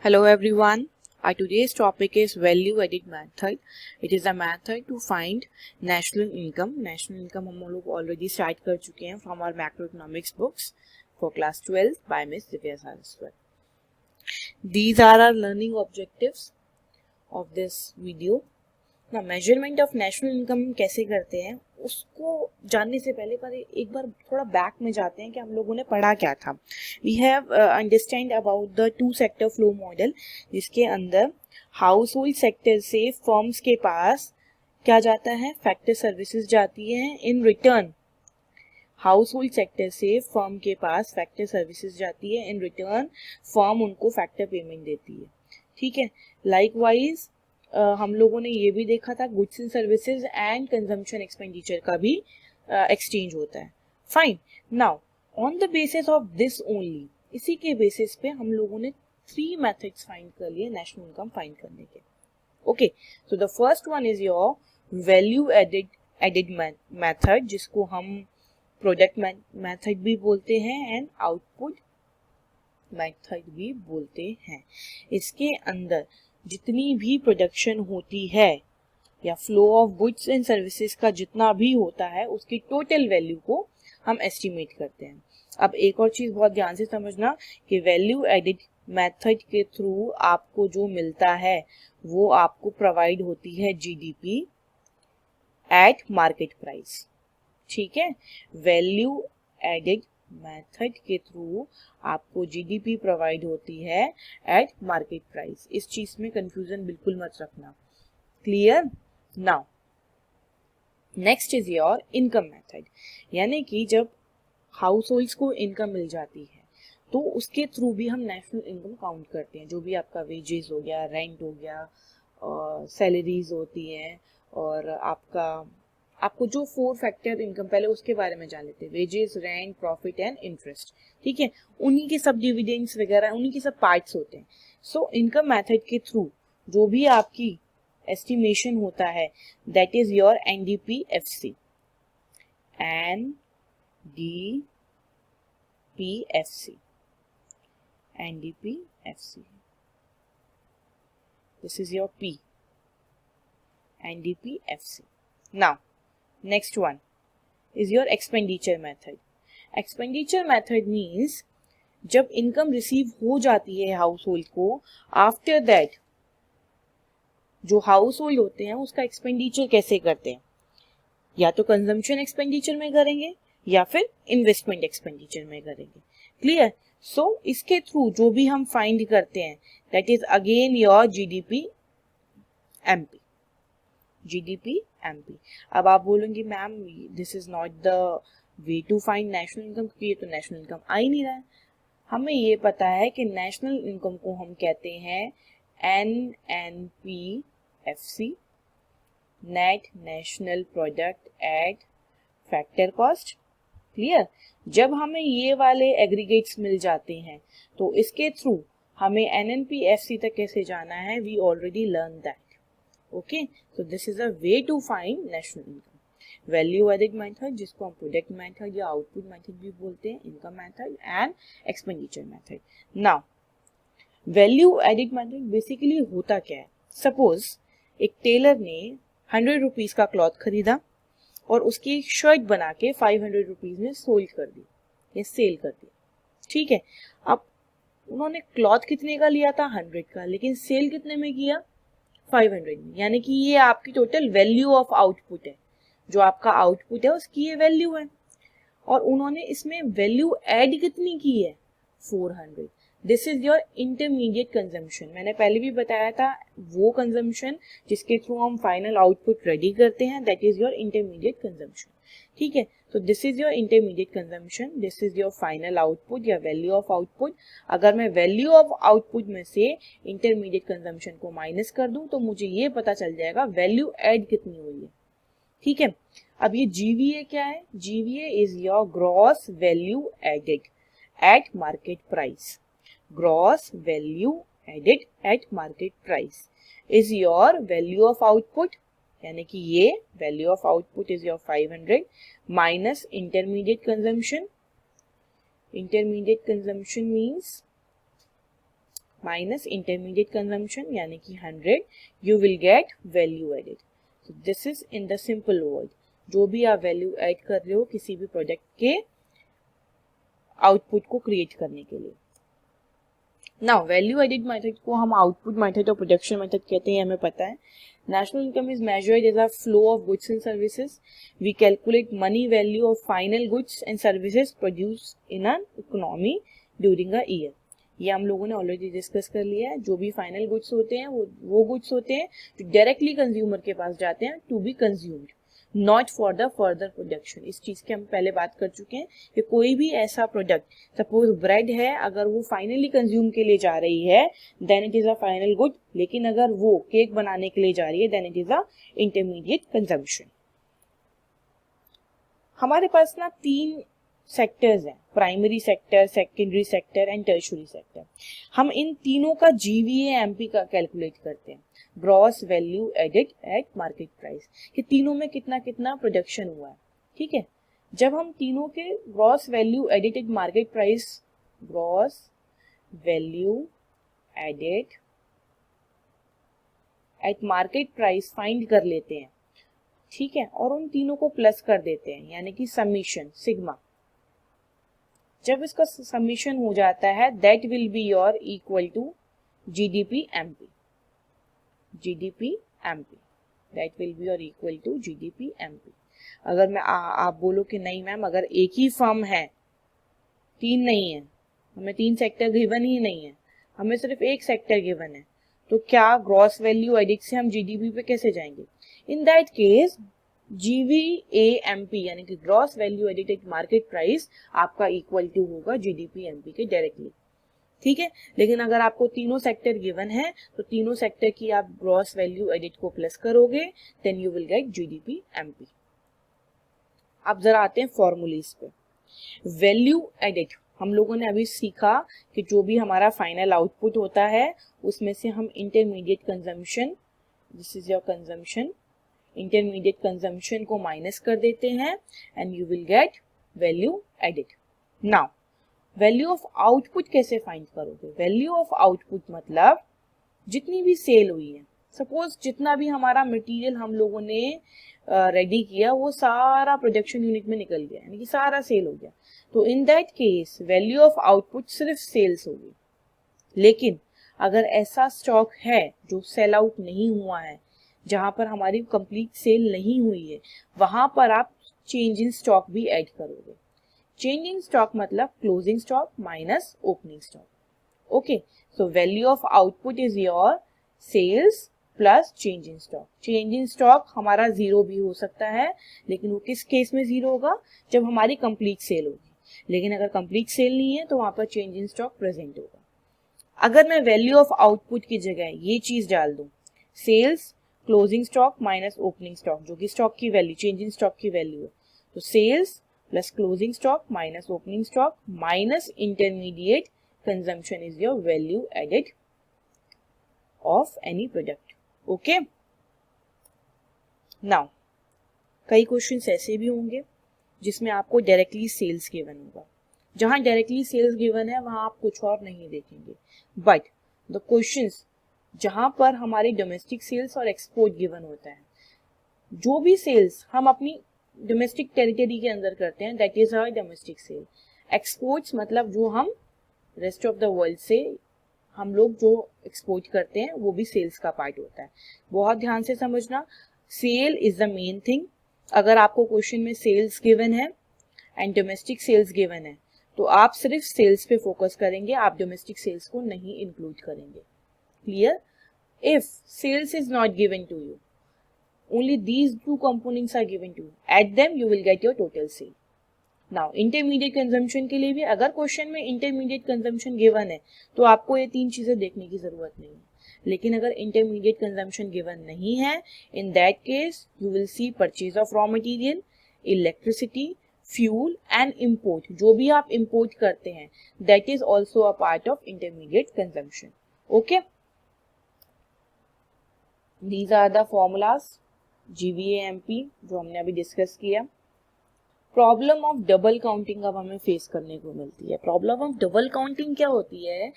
Hello everyone. Our today's topic is value added method. It is a method to find national income. National income हम लोग already start कर चुके हैं from our macroeconomics books for class 12 by Miss Divya Saraswat. These are our learning objectives of this video. ना measurement of national income कैसे करते हैं उसको जानने से पहले पर एक बार थोड़ा बैक में जाते हैं कि हम लोगों ने पढ़ा क्या था. We have understand about the two sector flow model, जिसके अंदर हाउस होल्ड सेक्टर से फर्म्स के पास क्या जाता है, फैक्टर सर्विसेज जाती है. In return household sector से फर्म के पास फैक्टर सर्विसेज जाती है. इन रिटर्न फर्म उनको फैक्टर पेमेंट देती है. ठीक है. लाइकवाइज हम लोगों ने ये भी देखा था goods and services and consumption expenditure का भी एक्सचेंज होता है. Fine. Now on the basis of this only, इसी के बेसिस पे हम लोगों ने 3 मेथड्स फाइंड कर लिए नेशनल इनकम फाइंड करने के. Okay, so the first one is your value added method, जिसको हम प्रोडक्ट मेथड भी बोलते हैं एंड आउटपुट मेथड भी बोलते हैं. इसके अंदर जितनी भी प्रोडक्शन होती है या flow of goods and services का जितना भी होता है उसकी टोटल वैल्यू को हम एस्टिमेट करते हैं. अब एक और चीज बहुत ध्यान से समझना कि वैल्यू एडिड मेथड के थ्रू आपको जो मिलता है वो आपको प्रोवाइड होती है जीडीपी एट मार्केट प्राइस. ठीक है. वैल्यू एडिड मेथड के थ्रू आपको जीडीपी प्रोवाइड होती है एट मार्केट प्राइस. इस चीज में कंफ्यूजन बिल्कुल मत रखना. Clear. Now next is your income method, यानी कि जब हाउस होल्ड्स को इनकम मिल जाती है तो उसके थ्रू भी हम नेशनल इनकम काउंट करते हैं. जो भी आपका वेजेस हो गया, रेंट हो गया, सैलरीज होती हैं, और आपको जो 4 फैक्टर इनकम, पहले उसके बारे में जान लेते हैं. Wages, rent, profit and interest. ठीक है. उन्हीं के सब डिविडेंड्स वगैरह, उन्हीं के सब पार्ट्स होते हैं. सो इनकम मेथड के थ्रू जो भी आपकी एस्टिमेशन होता है that is your NDPFC. NDPFC this is your P. NDPFC. Now next one is your expenditure method. Expenditure method means जब इनकम रिसीव हो जाती है हाउस होल्ड को, आफ्टर दैट जो हाउस होल्ड होते हैं उसका एक्सपेंडिचर कैसे करते हैं, या तो कंजम्पशन एक्सपेंडिचर में करेंगे या फिर इन्वेस्टमेंट एक्सपेंडिचर में करेंगे. क्लियर. सो इसके थ्रू जो भी हम फाइंड करते हैं that is again your GDP MP. अब आप बोलेंगे ma'am this is not the way to find national income, क्योंकि ये तो नेशनल इनकम आ ही नहीं रहा है. हमें ये पता है कि नेशनल इनकम को हम कहते हैं NNPFC, net national product at factor cost. Clear. जब हमें ये वाले एग्रीगेट्स मिल जाते हैं तो इसके थ्रू हमें एनएनपीएफसी तक कैसे जाना है, we already learn that. Okay, so this is a way to find national income. Value added method, जिसको हम प्रोडक्ट मेथड या आउटपुट मेथड भी बोलते हैं, income method and expenditure method. Now value added method basically होता क्या है. Suppose एक टेलर ने 100 रुपीज का क्लॉथ खरीदा और उसकी एक शर्ट बना के 500 रुपीज में सोल्ड कर दी या सेल कर दी. ठीक है. अब उन्होंने क्लॉथ कितने का लिया था, 100 का, लेकिन सेल कितने में किया, 500 में. यानी कि ये आपकी टोटल वैल्यू ऑफ आउटपुट है. जो आपका आउटपुट है उसकी ये वैल्यू है, और उन्होंने इसमें वैल्यू ऐड कितनी की है, 400. This is your intermediate consumption. मैंने पहले भी बताया था वो कंजम्पशन जिसके थ्रू हम फाइनल आउटपुट रेडी करते हैं, that is your intermediate consumption. ठीक है. तो this is your intermediate consumption, this is your final output या वैल्यू ऑफ आउटपुट. अगर मैं वैल्यू ऑफ आउटपुट में से इंटरमीडिएट कंजम्पशन को माइनस कर दूं तो मुझे ये पता चल जाएगा वैल्यू ऐड कितनी हुई है. ठीक है. अब ये जीवीए क्या है, GVA is your gross value added at market price. Gross value added at market price is your value of output, यानी कि ये value of output is your 500 minus intermediate consumption. Intermediate consumption means minus intermediate consumption यानी कि 100, you will get value added. So this is in the simple word, जो भी आप value add कर रहे हो किसी भी प्रोडक्ट के आउटपुट को क्रिएट करने के लिए। नाउ वैल्यू एडेड मेथड को हम आउटपुट मेथड और प्रोडक्शन मेथड कहते हैं, हमें पता है। National income is measured as a flow of goods and services. We calculate money value of final goods and services produced in an economy during a year. ये हम लोगों ने ऑलरेडी डिस्कस कर लिया है। जो भी फाइनल गुड्स होते हैं वो गुड्स होते हैं जो डायरेक्टली कंज्यूमर के पास जाते हैं to be consumed, not for the further production. इस चीज की हम पहले बात कर चुके हैं कि कोई भी ऐसा प्रोडक्ट, सपोज ब्रेड है, अगर वो फाइनली कंज्यूम के लिए जा रही है then it is a final good, लेकिन अगर वो केक बनाने के लिए जा रही है then it is a intermediate consumption. हमारे पास ना 3 सेक्टर्स हैं, primary sector, secondary sector and tertiary sector. हम इन तीनों का GVA/MP का कैलकुलेट करते हैं, gross value added at market price, कि तीनों में कितना कितना प्रोडक्शन हुआ है। ठीक है, जब हम तीनों के gross value added at market price, gross value added at market price find कर लेते हैं, ठीक है, और उन तीनों को प्लस कर देते हैं यानी कि समीशन सिग्मा। जब इसका समीशन हो जाता है that will be your equal to GDP/MP, GDP/MP, that will be your equal to GDP/MP। अगर मैं आप बोलो कि नहीं मैम अगर एक ही फर्म है, 3 नहीं है, हमें 3 सेक्टर गिवन ही नहीं है, हमें सिर्फ एक सेक्टर गिवन है, तो क्या ग्रॉस वैल्यू एडिट से हम GDP पे कैसे जाएंगे? इन दैट केस GVA/MP यानी कि gross value added at market price आपका इक्वल टू होगा GDP/MP के डायरेक्टली। ठीक है, लेकिन अगर आपको तीनों सेक्टर गिवन है तो तीनों सेक्टर की आप ग्रॉस वैल्यू एडेड को प्लस करोगे then you will get GDP/MP। अब जरा आते हैं फॉर्मूलेस पे। वैल्यू एडेड हम लोगों ने अभी सीखा कि जो भी हमारा फाइनल आउटपुट होता है उसमें से हम intermediate consumption, this is your consumption, intermediate consumption को माइनस कर देते हैं and you will get value added. Now value of output कैसे फाइंड करोगे? वैल्यू ऑफ आउटपुट मतलब जितनी भी सेल हुई है, सपोज जितना भी हमारा मटेरियल हम लोगों ने रेडी किया वो सारा प्रोडक्शन यूनिट में निकल गया यानी कि सारा सेल हो गया, तो in that case value of output सिर्फ सेल्स होगी। लेकिन अगर ऐसा स्टॉक है जो सेल आउट नहीं हुआ है, जहां पर हमारी कंप्लीट सेल नहीं हुई है, वहां पर आप चेंज इन स्टॉक भी ऐड करोगे। चेंज इन स्टॉक मतलब closing stock minus opening stock. Okay, so value of output is your sales plus change in stock. Change in stock हमारा 0 भी हो सकता है, लेकिन वो किस केस में 0 होगा? जब हमारी कंप्लीट सेल होगी। लेकिन अगर कंप्लीट सेल नहीं है तो वहां पर चेंज इन स्टॉक प्रेजेंट होगा। अगर मैं वैल्यू ऑफ आउटपुट की जगह ये चीज डाल दूं, sales closing stock minus opening stock, जो कि स्टॉक की वैल्यू, चेंज इन स्टॉक की वैल्यू है, तो sales plus closing stock minus opening stock minus intermediate consumption is your value added of any product. Okay, now कई questions ऐसे भी होंगे जिसमें आपको डायरेक्टली सेल्स गिवन होगा। जहां डायरेक्टली सेल्स गिवन है वहां आप कुछ और नहीं देखेंगे, बट द क्वेश्चंस जहां पर हमारी डोमेस्टिक सेल्स और एक्सपोर्ट गिवन होता है, जो भी सेल्स हम अपनी डोमेस्टिक टेरिटरी के अंदर करते हैं that is our domestic sale. Exports मतलब जो हम रेस्ट ऑफ द वर्ल्ड से हम लोग जो एक्सपोर्ट करते हैं वो भी सेल्स का पार्ट होता है। बहुत ध्यान से समझना, sale is the main thing. अगर आपको क्वेश्चन में सेल्स गिवन है एंड डोमेस्टिक सेल्स गिवन है तो आप सिर्फ सेल्स पे फोकस करेंगे, आप डोमेस्टिक सेल्स को नहीं इंक्लूड करेंगे। Clear? If sales is not given to you, only these 2 components are given to you, add them you will get your total sale. Now intermediate consumption के लिए भी अगर क्वेश्चन में intermediate consumption given है तो आपको ये 3 चीजें देखने की जरूरत नहीं है, लेकिन अगर intermediate consumption given नहीं है, in that case you will see purchase of raw material, electricity, fuel and import, जो भी आप import करते हैं that is also a part of intermediate consumption. Okay? These are the formulas GVA/MP जो हमने अभी डिस्कस किया। प्रॉब्लम ऑफ डबल काउंटिंग अब हमें फेस करने को मिलती है। प्रॉब्लम ऑफ डबल काउंटिंग क्या होती है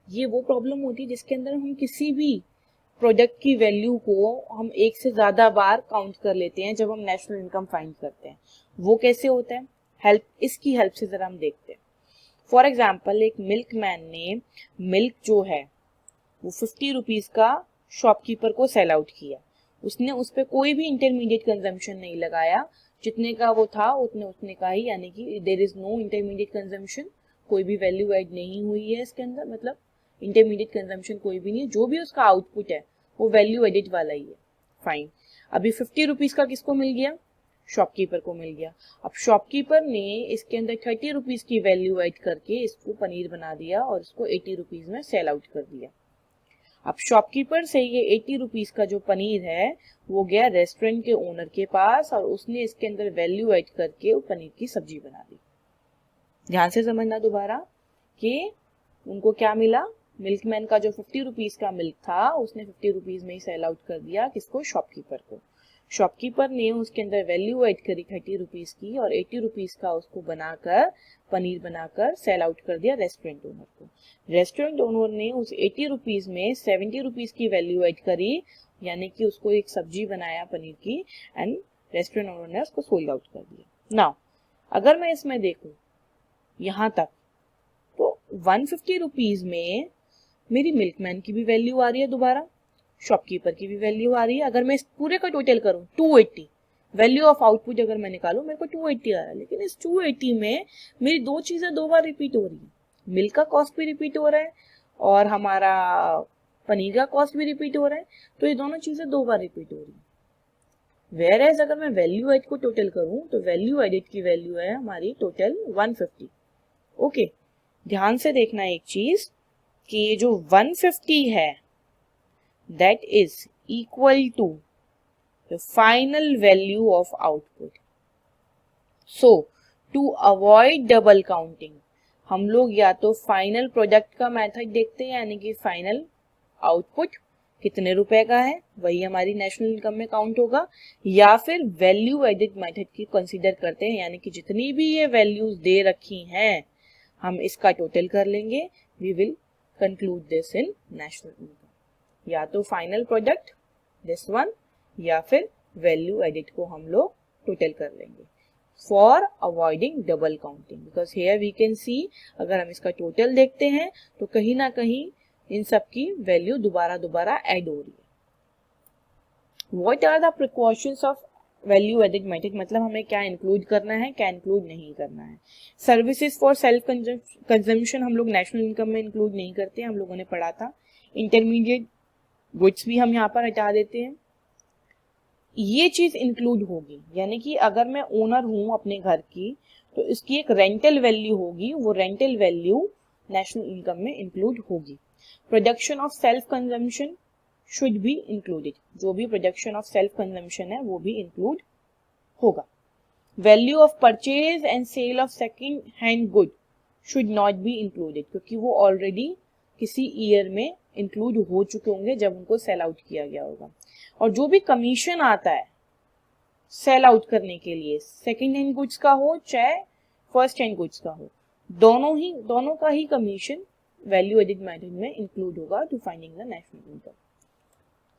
ये वो प्रॉब्लम होती है जिसके अंदर हम किसी भी प्रोडक्ट की वैल्यू को हम एक से ज्यादा बार काउंट कर लेते हैं जब हम नेशनल इनकम फाइंड करते हैं। वो कैसे होता है, इसकी हेल्प से जरा हम देखते हैं। फॉर एग्जाम्पल, एक मिल्कमैन ने मिल्क जो है वो 50 रुपीज का शॉपकीपर को सेल आउट किया। उसने उस पर कोई भी इंटरमीडिएट कंजम्पशन नहीं लगाया, जितने का वो था उतने का ही, यानी कि there is no intermediate consumption, कोई भी वैल्यू ऐड नहीं हुई है इसके अंदर, मतलब इंटरमीडिएट कंजम्पशन कोई भी नहीं है, जो भी उसका आउटपुट है वो वैल्यू एडिट वाला ही है। फाइन, अभी 50 रुपीज का किसको मिल गया, शॉपकीपर को मिल गया। अब शॉपकीपर ने इसके अंदर 30 रुपीज की वैल्यू ऐड करके इसको पनीर बना दिया और इसको 80 रुपीज में सेल आउट कर दिया। अब शॉपकीपर से ये 80 रुपीज का जो पनीर है वो गया रेस्टोरेंट के ओनर के पास और उसने इसके अंदर वैल्यू ऐड करके वो पनीर की सब्जी बना दी। ध्यान से समझना दोबारा कि उनको क्या मिला, मिल्कमैन का जो 50 रुपीज का मिल्क था उसने 50 रुपीज में ही सेल आउट कर दिया, किसको, शॉपकीपर को। शॉपकीपर ने उसके अंदर वैल्यू ऐड करी 30 रुपीज की और 80 रुपीज का उसको बनाकर पनीर बनाकर सेल आउट कर दिया रेस्टोरेंट ओनर को। रेस्टोरेंट ओनर ने उस 80 रुपीज में 70 रुपीज की वैल्यू ऐड करी, यानी कि उसको एक सब्जी बनाया पनीर की, एंड रेस्टोरेंट ओनर ने उसको सोल्ड आउट कर दिया। नाउ अगर मैं इसमें देखूं यहां तक, तो 150 रुपीज में मेरी मिल्कमैन की भी वैल्यू आ रही है, दोबारा शॉपकीपर की भी वैल्यू आ रही है। अगर मैं इस पूरे का टोटल करूं 280, वैल्यू ऑफ आउटपुट अगर मैं निकालूं मेरे को 280 आ रहा है, लेकिन इस 280 में मेरी दो चीजें दो बार रिपीट हो रही है, मिल्क का कॉस्ट भी रिपीट हो रहा है और हमारा पनीर का कॉस्ट भी रिपीट हो रहा है, तो ये दोनों चीजें दो बार रिपीट हो रही है। वेयर एज अगर मैं वैल्यू एड को टोटल करूं तो वैल्यू एडिट की वैल्यू है हमारी टोटल 150। ओके, ध्यान से देखना एक चीज कि ये जो 150 है that is equal to the final value of output. So to avoid double counting हम लोग या तो फाइनल प्रोडक्ट का मेथड देखते हैं, यानी कि फाइनल आउटपुट कितने रुपए का है वही हमारी नेशनल इनकम में काउंट होगा, या फिर वैल्यू एडिट मेथड की कंसीडर करते हैं, यानी कि जितनी भी ये वैल्यूज दे रखी हैं हम इसका टोटल कर लेंगे, we will conclude this in national income. या तो फाइनल प्रोडक्ट दिस वन या फिर वैल्यू एडिट को हम लोग टोटल कर लेंगे for avoiding double counting, because here we can see अगर हम इसका टोटल देखते हैं तो कहीं ना कहीं इन सब की वैल्यू दोबारा दोबारा ऐड हो रही है। What are the precautions of value added method, मतलब हमें क्या इंक्लूड करना है क्या इंक्लूड नहीं करना है। सर्विसेज फॉर सेल्फ कंजम्पशन हम लोग नेशनल इनकम में इंक्लूड नहीं करते, हम लोगों ने पढ़ा था। इंटरमीडिएट गुड्स भी हम यहाँ पर हटा देते हैं। ये चीज इंक्लूड होगी, यानी कि अगर मैं ओनर हूं अपने घर की तो इसकी एक रेंटल वैल्यू होगी, वो रेंटल वैल्यू नेशनल इनकम में इंक्लूड होगी। Production of self consumption should be included, जो भी प्रोडक्शन ऑफ सेल्फ कंजम्पशन है वो भी इंक्लूड होगा। Value of purchase and sale of second hand good should not be included, क्योंकि वो ऑलरेडी किसी ईयर में इंक्लूड हो चुके होंगे जब उनको सेल आउट किया गया होगा। और जो भी कमीशन आता है सेल आउट करने के लिए, सेकंड हैंड गुड्स का हो चाहे फर्स्ट हैंड गुड्स का हो, दोनों का ही कमीशन वैल्यू एडिट मेथड में इंक्लूड होगा to finding the national income.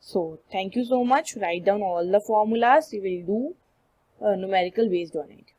So thank you so much. Write down all the formulas. We will do numerical based on it.